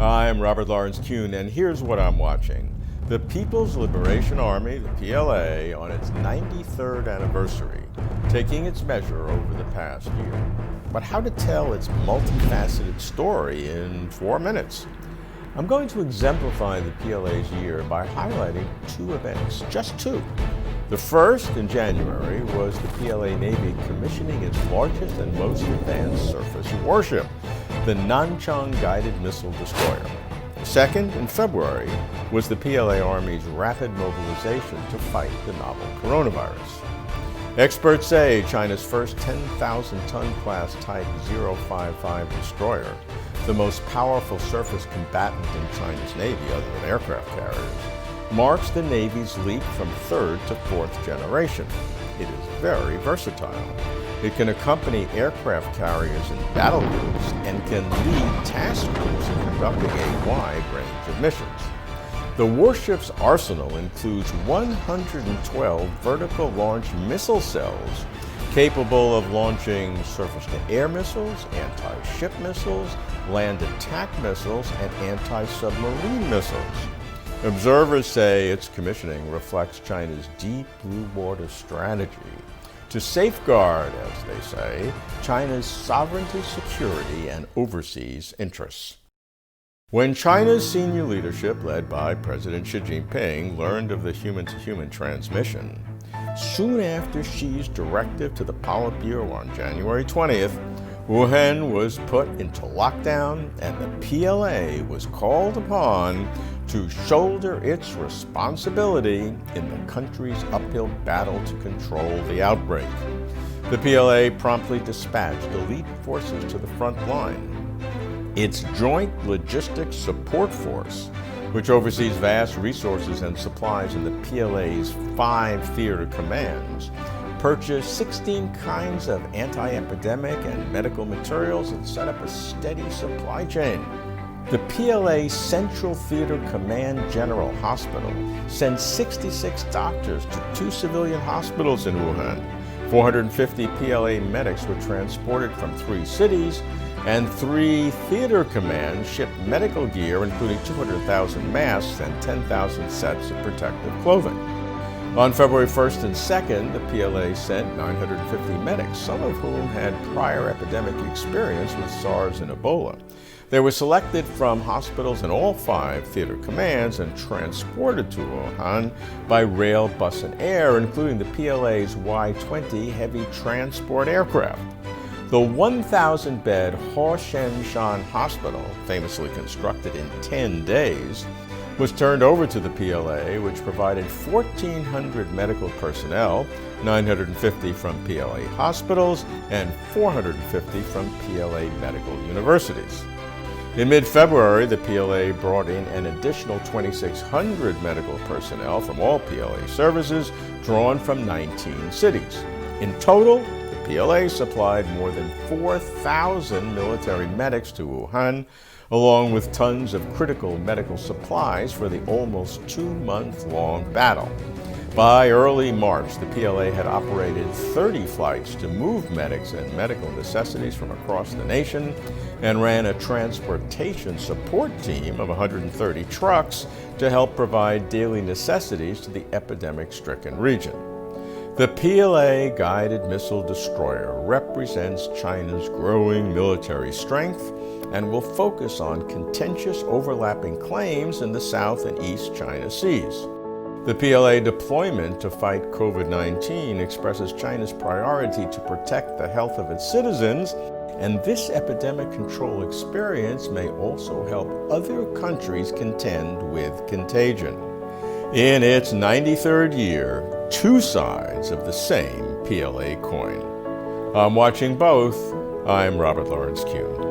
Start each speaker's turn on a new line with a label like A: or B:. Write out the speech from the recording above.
A: I'm Robert Lawrence Kuhn, and here's what I'm watching. The People's Liberation Army, the PLA, on its 93rd anniversary, taking its measure over the past year. But how to tell its multifaceted story in 4 minutes? I'm going to exemplify the PLA's year by highlighting 2 events, just 2. The first, in January, was the PLA Navy commissioning its largest and most advanced surface warship, the Nanchang Guided Missile Destroyer. Second, in February, was the PLA Army's rapid mobilization to fight the novel coronavirus. Experts say China's first 10,000-ton class Type 055 destroyer, the most powerful surface combatant in China's Navy other than aircraft carriers, marks the Navy's leap from 3rd to 4th generation. It is very versatile. It can accompany aircraft carriers in battle groups and can lead task groups in conducting a wide range of missions. The warship's arsenal includes 112 vertical launch missile cells capable of launching surface-to-air missiles, anti-ship missiles, land attack missiles, and anti-submarine missiles. Observers say its commissioning reflects China's deep blue water strategy to safeguard, as they say, China's sovereignty, security, and overseas interests. When China's senior leadership, led by President Xi Jinping, learned of the human-to-human transmission, soon after Xi's directive to the Politburo on January 20th, Wuhan was put into lockdown and the PLA was called upon to shoulder its responsibility in the country's uphill battle to control the outbreak. The PLA promptly dispatched elite forces to the front line. Its Joint Logistics Support Force, which oversees vast resources and supplies in the PLA's 5 theater commands, purchased 16 kinds of anti-epidemic and medical materials and set up a steady supply chain. The PLA Central Theater Command General Hospital sends 66 doctors to 2 civilian hospitals in Wuhan. 450 PLA medics were transported from 3 cities, and 3 theater commands shipped medical gear, including 200,000 masks and 10,000 sets of protective clothing. On February 1st and 2nd, the PLA sent 950 medics, some of whom had prior epidemic experience with SARS and Ebola. They were selected from hospitals in all 5 theater commands and transported to Wuhan by rail, bus, and air, including the PLA's Y-20 heavy transport aircraft. The 1,000-bed Hoshen Hospital, famously constructed in 10 days, was turned over to the PLA, which provided 1,400 medical personnel, 950 from PLA hospitals, and 450 from PLA medical universities. In mid-February, the PLA brought in an additional 2,600 medical personnel from all PLA services, drawn from 19 cities. In total, the PLA supplied more than 4,000 military medics to Wuhan, along with tons of critical medical supplies for the almost 2-month-long battle. By early March, the PLA had operated 30 flights to move medics and medical necessities from across the nation and ran a transportation support team of 130 trucks to help provide daily necessities to the epidemic-stricken region. The PLA Guided Missile Destroyer represents China's growing military strength and will focus on contentious overlapping claims in the South and East China Seas. The PLA deployment to fight COVID-19 expresses China's priority to protect the health of its citizens, and this epidemic control experience may also help other countries contend with contagion. In its 93rd year, 2 sides of the same PLA coin. I'm watching both. I'm Robert Lawrence Kuhn.